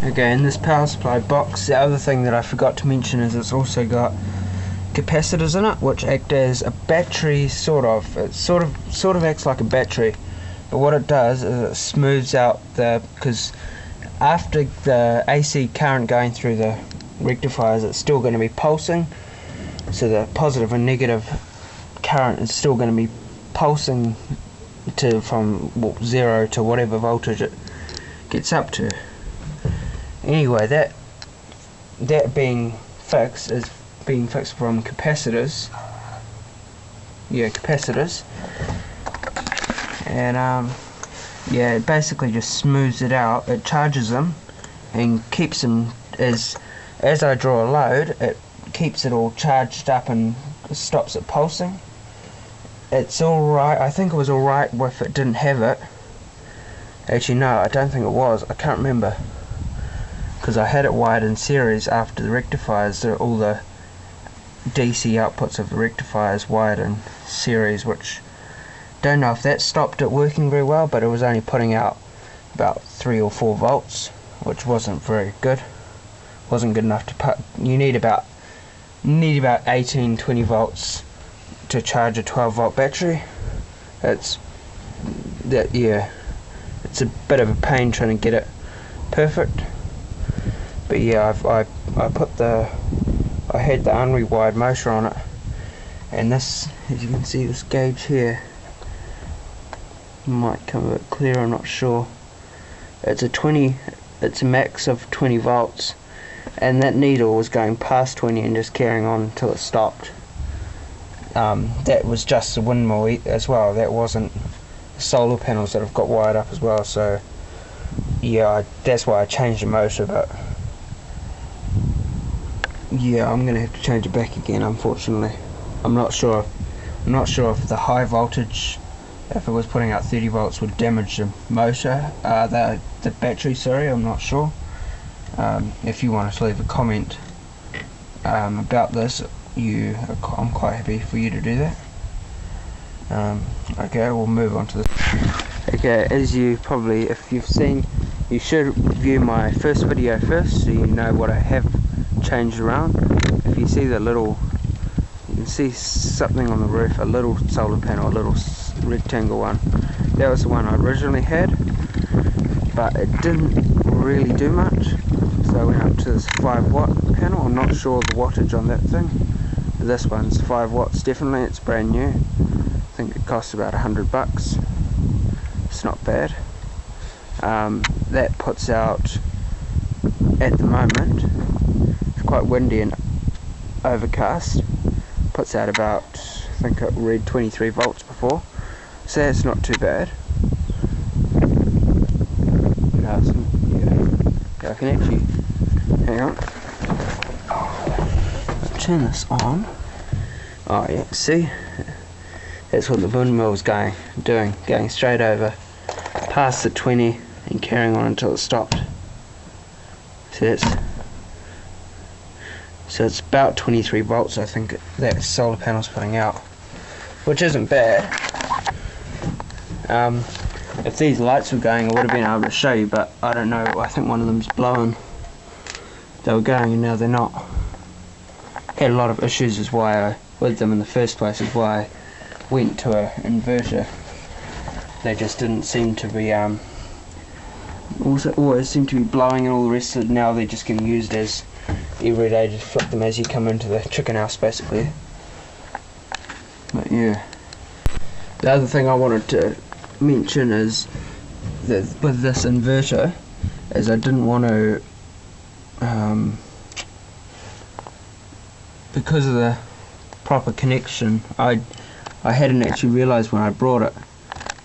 Okay, in this power supply box, the other thing that I forgot to mention is it's also got capacitors in it, which act as a battery, sort of. It sort of acts like a battery, but what it does is it smooths out because after the AC current going through the rectifiers, it's still going to be pulsing, so the positive and negative current is still going to be pulsing from 0 to whatever voltage it gets up to. Anyway, that being fixed is being fixed from capacitors. Yeah, capacitors. And yeah, it basically just smooths it out. It charges them and keeps them as I draw a load. It keeps it all charged up and stops it pulsing. It's alright. I think it was alright if it didn't have it. Actually, no, I don't think it was. I can't remember, because I had it wired in series after the rectifiers. All the DC outputs of the rectifiers wired in series, which don't know if that stopped it working very well, but it was only putting out about 3 or 4 volts, which wasn't very good. Wasn't good enough to put. You need about 18-20 volts to charge a 12-volt battery. It's a bit of a pain trying to get it perfect. But yeah, I had the unrewired motor on it, and this, as you can see, this gauge here might come a bit clearer, I'm not sure. It's a max of 20 volts, and that needle was going past 20 and just carrying on until it stopped. That was just the windmill as well. That wasn't the solar panels that have got wired up as well. So yeah, that's why I changed the motor. But yeah, I'm gonna have to change it back again, unfortunately. I'm not sure if the high voltage, if it was putting out 30 volts, would damage the motor, the battery, sorry, I'm not sure. If you want to leave a comment about this, I'm quite happy for you to do that. Okay, we'll move on to this. Okay, as you probably, if you've seen, you should view my first video first, so you know what I have changed around. If you see you can see something on the roof, a little solar panel, a little rectangle one. That was the one I originally had, but it didn't really do much, so I went up to this 5-watt panel. I'm not sure the wattage on that thing. This one's 5 watts definitely. It's brand new. I think it costs about $100. It's not bad. That puts out, at the moment, it's quite windy and overcast, puts out about, I think it read 23 volts before, so that's not too bad. No, yeah, I can actually, hang on, I'll turn this on. Oh yeah, see, that's what the windmill was going straight over past the 20 and carrying on until it stopped. So it's about 23 volts, I think, that solar panel's putting out, which isn't bad. If these lights were going, I would have been able to show you, but I don't know. I think one of them's blowing. They were going and now they're not. Had a lot of issues with them in the first place, is why I went to an inverter. They just didn't seem to be always seem to be blowing, and all the rest of it. Now they're just getting used as every day. Just flip them as you come into the chicken house, basically. But yeah, the other thing I wanted to mention is that with this inverter, is I didn't want to, because of the proper connection, I hadn't actually realised when I brought it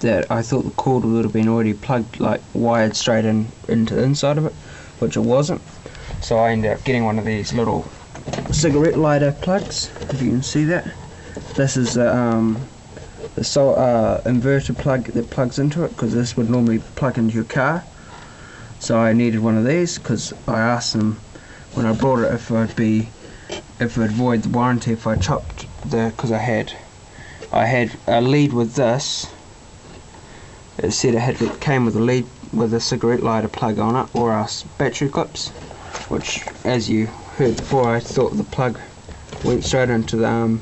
that I thought the cord would have been already plugged, like wired straight into the inside of it, which it wasn't. So I ended up getting one of these little cigarette lighter plugs, if you can see that. This is the inverter plug that plugs into it, because this would normally plug into your car. So I needed one of these, because I asked them when I brought it if it would void the warranty if I chopped because I had a lead with this. It said it came with a lead with a cigarette lighter plug on it, or else battery clips, which, as you heard before, I thought the plug went straight into the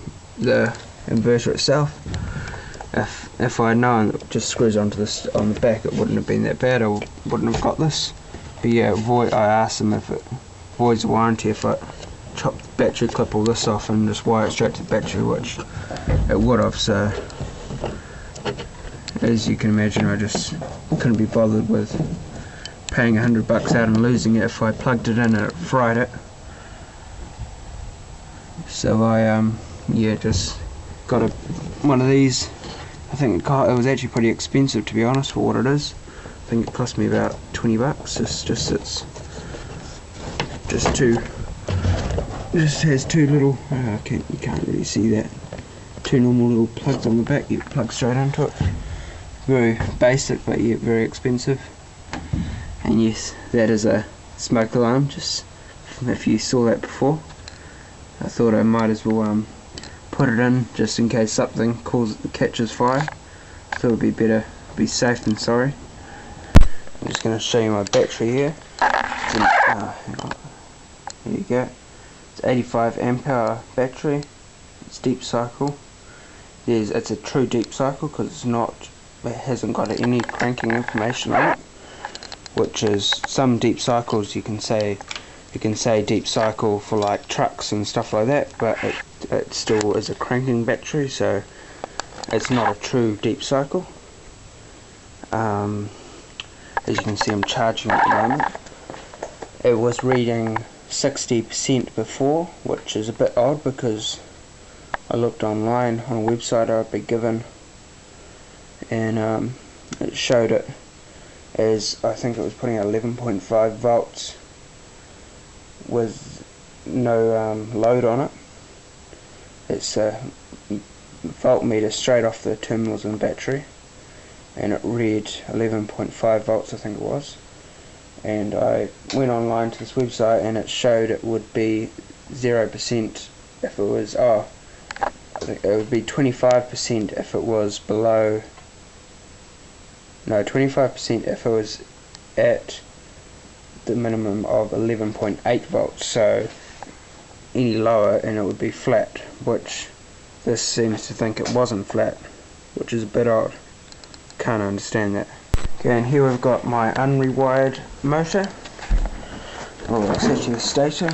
inverter itself. If I had known it just screws onto this on the back, it wouldn't have been that bad. I wouldn't have got this. But yeah, I asked them if it voids the warranty if I chop the battery clip all this off and just wire it straight to the battery, which it would have. So as you can imagine, I just couldn't be bothered with paying $100 out and losing it if I plugged it in and it fried it. So I yeah, just got one of these. I think it was actually pretty expensive, to be honest, for what it is. I think it cost me about $20. Just has two little, you can't really see that, two normal little plugs on the back. You plug straight into it. Very basic, but yet very expensive. And yes, that is a smoke alarm, just if you saw that before. I thought I might as well put it in just in case something catches fire. I thought it would be better be safe than sorry. I'm just going to show you my battery here. Hang on. There you go. It's 85 amp hour battery. It's deep cycle. It's a true deep cycle because it hasn't got any cranking information on it, which is some deep cycles you can say deep cycle for like trucks and stuff like that, but it still is a cranking battery, so it's not a true deep cycle. As you can see, I'm charging at the moment. It was reading 60% before, which is a bit odd because I looked online on a website I'd be given, and it showed it as, I think it was putting out 11.5 volts with no load on it. It's a voltmeter straight off the terminals in the battery, and it read 11.5 volts, I think it was. And I went online to this website and it showed it would be 0% if it was, I think it would be 25% if it was below, no, 25% if it was at the minimum of 11.8 volts, so any lower and it would be flat, which this seems to think it wasn't flat, which is a bit odd. Can't understand that. Okay, and here we've got my unrewired motor. Oh, it's actually a stator.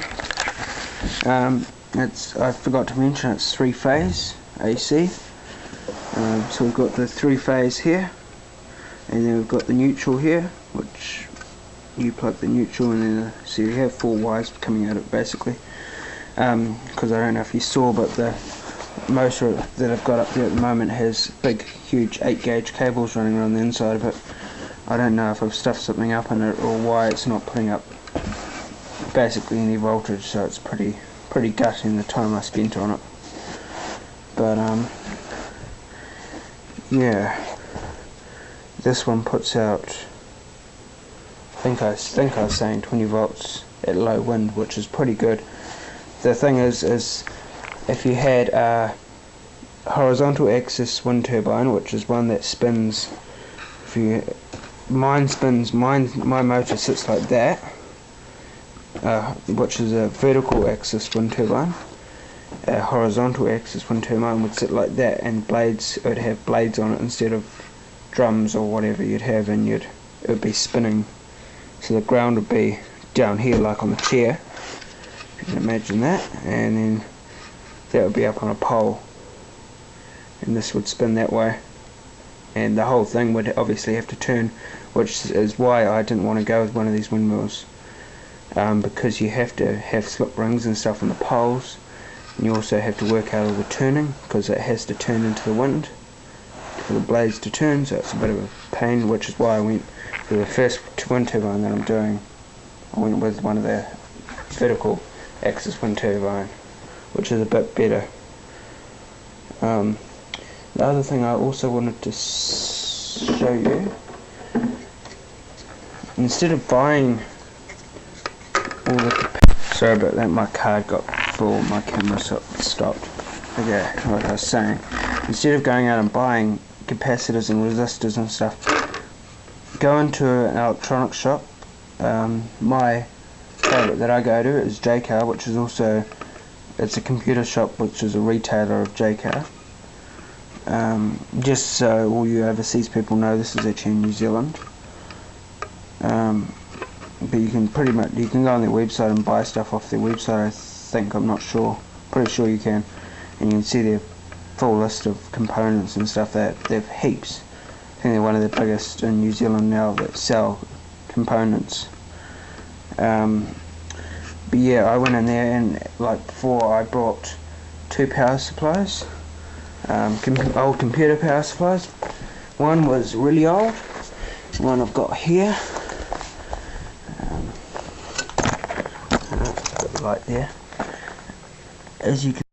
I forgot to mention it's 3-phase AC. So we've got the 3-phase here, and then we've got the neutral here, which you plug the neutral, and then so you have 4 wires coming out of it basically. Because I don't know if you saw, but the motor that I've got up there at the moment has big, huge 8-gauge cables running around the inside of it. I don't know if I've stuffed something up in it or why it's not putting up basically any voltage, so it's pretty gutting the time I spent on it. But yeah, this one puts out, I think I was saying 20 volts at low wind, which is pretty good. The thing is if you had a horizontal axis wind turbine, which is one that spins, my motor sits like that, which is a vertical axis wind turbine. A horizontal axis wind turbine would sit like that, and it would have blades on it instead of drums or whatever you'd have, and it would be spinning. So the ground would be down here like on the chair, if you can imagine that, and then that would be up on a pole, and this would spin that way, and the whole thing would obviously have to turn, which is why I didn't want to go with one of these windmills, because you have to have slip rings and stuff on the poles, and you also have to work out all the turning, because it has to turn into the wind for the blades to turn, so it's a bit of a pain, which is why I went for the first wind turbine that I'm doing. I went with one of the vertical axis wind turbine, which is a bit better. The other thing I also wanted to show you, instead of buying all the, sorry about that, my card got full, my camera stopped. Okay, like I was saying, instead of going out and buying capacitors and resistors and stuff, go into an electronics shop. My favourite that I go to is JCar, which is also, it's a computer shop which is a retailer of JCar. Just so all you overseas people know, this is actually in New Zealand. But you can pretty much, you can go on their website and buy stuff off their website, I think, I'm not sure, pretty sure you can, and you can see their full list of components and stuff. That they've heaps. I think they're one of the biggest in New Zealand now that sell components. But yeah, I went in there, and like before, I brought 2 power supplies, old computer power supplies. One was really old, one I've got here, got the light there, as you can